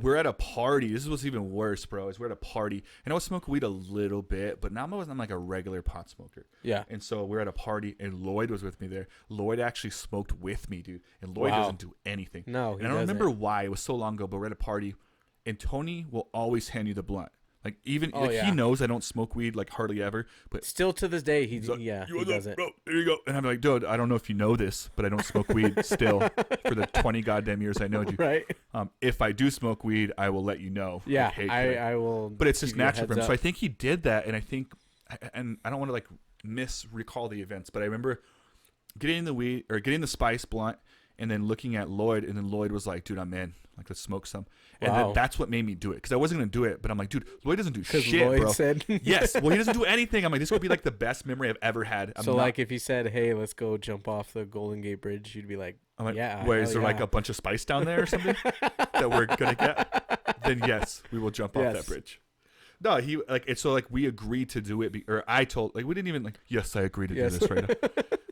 We're at a party. This is what's even worse, bro. Is we're at a party, and I was smoking weed a little bit, but now I wasn't like a regular pot smoker. Yeah. And so we're at a party, and Lloyd was with me there. Lloyd actually smoked with me, dude. And Lloyd Wow. doesn't do anything. No, he and I don't doesn't. remember why. It was so long ago, but we're at a party, and Tony will always hand you the blunt. Like even Oh, like yeah. he knows I don't smoke weed like hardly ever, but Still to this day, he's like, he "You want does that, it. bro? There you go." And I'm like, dude, I don't know if you know this, but I don't smoke weed still for the 20 goddamn years I know you. Right? If I do smoke weed, I will let you know. Yeah, Like, hey, kid. I will. But it's just give you a natural for him. heads So I up. think he did that, and I don't want to like recall the events, but I remember getting the weed or getting the spice blunt, and then looking at Lloyd, and then Lloyd was like, "Dude, I'm in. Like, let's smoke some." And Wow. that's what made me do it, because I wasn't gonna do it, but I'm like, dude, Lloyd doesn't do Because shit, Lloyd bro. said. Yes, well, he doesn't do anything. I'm like, this could be like the best memory I've ever had. So like, if he said, "Hey, let's go jump off the Golden Gate Bridge," you'd be like, I'm like, "Yeah." wait, hell is there like yeah." a bunch of spice down there or something that we're gonna get? Then yes, we will jump off that Yes. bridge. No, he like it's so like we agreed to do it, or I told like we didn't even like yes, I agree to Yes. do this right now.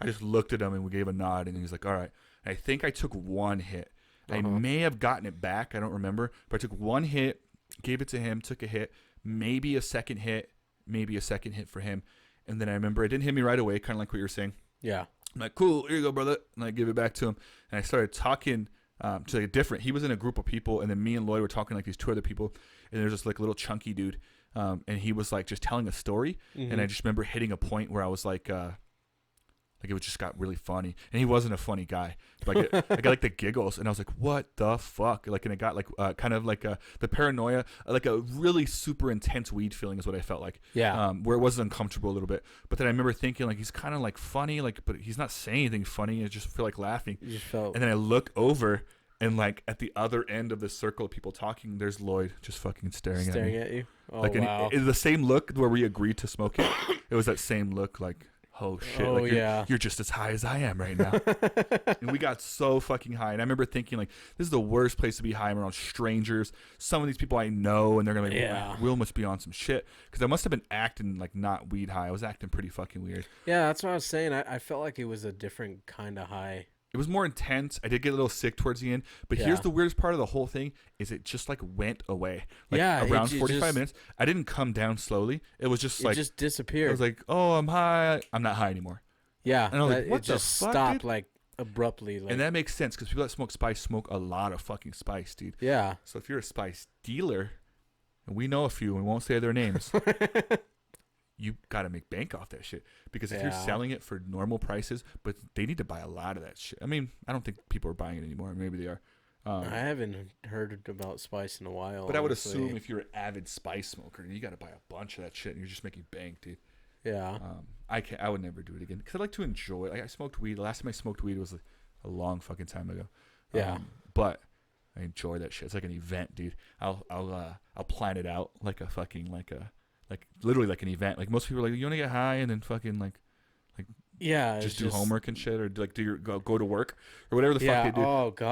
I just looked at him and we gave a nod, and he was like, all right. And I think I took one hit. I Uh-huh. may have gotten it back. I don't remember, but I took one hit, gave it to him, took a hit, maybe a second hit for him, and then I remember it didn't hit me right away, kind of like what you were saying. Yeah. I'm like, cool, here you go, brother. And I give it back to him. And I started talking to like a different, he was in a group of people, and then me and Lloyd were talking like these two other people, and there's this like little chunky dude, and he was like just telling a story, and I just remember hitting a point where I was like it was just got really funny, and he wasn't a funny guy. But I got like the giggles, and I was like, "What the fuck?" Like, and it got like kind of like the paranoia, like a really super intense weed feeling is what I felt like. Yeah. Where it was uncomfortable a little bit, but then I remember thinking like he's kind of like funny, like but he's not saying anything funny. I just feel like laughing, You just felt. and then I look over, and like at the other end of the circle of people talking, there's Lloyd just fucking staring at me. at you. Oh Like wow. the same look where we agreed to smoke it. It was that same look, like, oh shit, Oh, like yeah. you're just as high as I am right now. And we got so fucking high, and I remember thinking like, this is the worst place to be high. I'm around strangers. Some of these people I know, and they're gonna be like, Yeah. Will must be on some shit, because I must have been acting like not weed high. I was acting pretty fucking weird. Yeah, that's what I was saying. I felt like it was a different kind of high. It was more intense. I did get a little sick towards the end, but here's Yeah. the weirdest part of the whole thing is it just like went away. Like Yeah, it around ju- 45 just- minutes. I didn't come down slowly. It was just It like just I disappeared. was like, oh, I'm high. I'm not high anymore. Yeah, and I was like, that- what it the just fuck, stopped dude? like abruptly. Like, And that makes sense because people that smoke spice smoke a lot of fucking spice, dude. yeah, So if you're a spice dealer, and we know a few, and we won't say their names, you got to make bank off that shit. Because if you're Yeah. selling it for normal prices, but they need to buy a lot of that shit. I mean, I don't think people are buying it anymore. Maybe they are. I haven't heard about spice in a while. But I would honestly. assume if you're an avid spice smoker, you got to buy a bunch of that shit, and you're just making bank, dude. Yeah, I would never do it again because I like to enjoy it. Like, I smoked weed. The last time I smoked weed was a long fucking time ago. Yeah. But I enjoy that shit. It's like an event, dude. I'll plan it out like a fucking like literally like an event. Like most people are like, you want to get high and then fucking like yeah. just it's do homework and shit, or like do your go to work or whatever the fuck Yeah. they do. Oh god.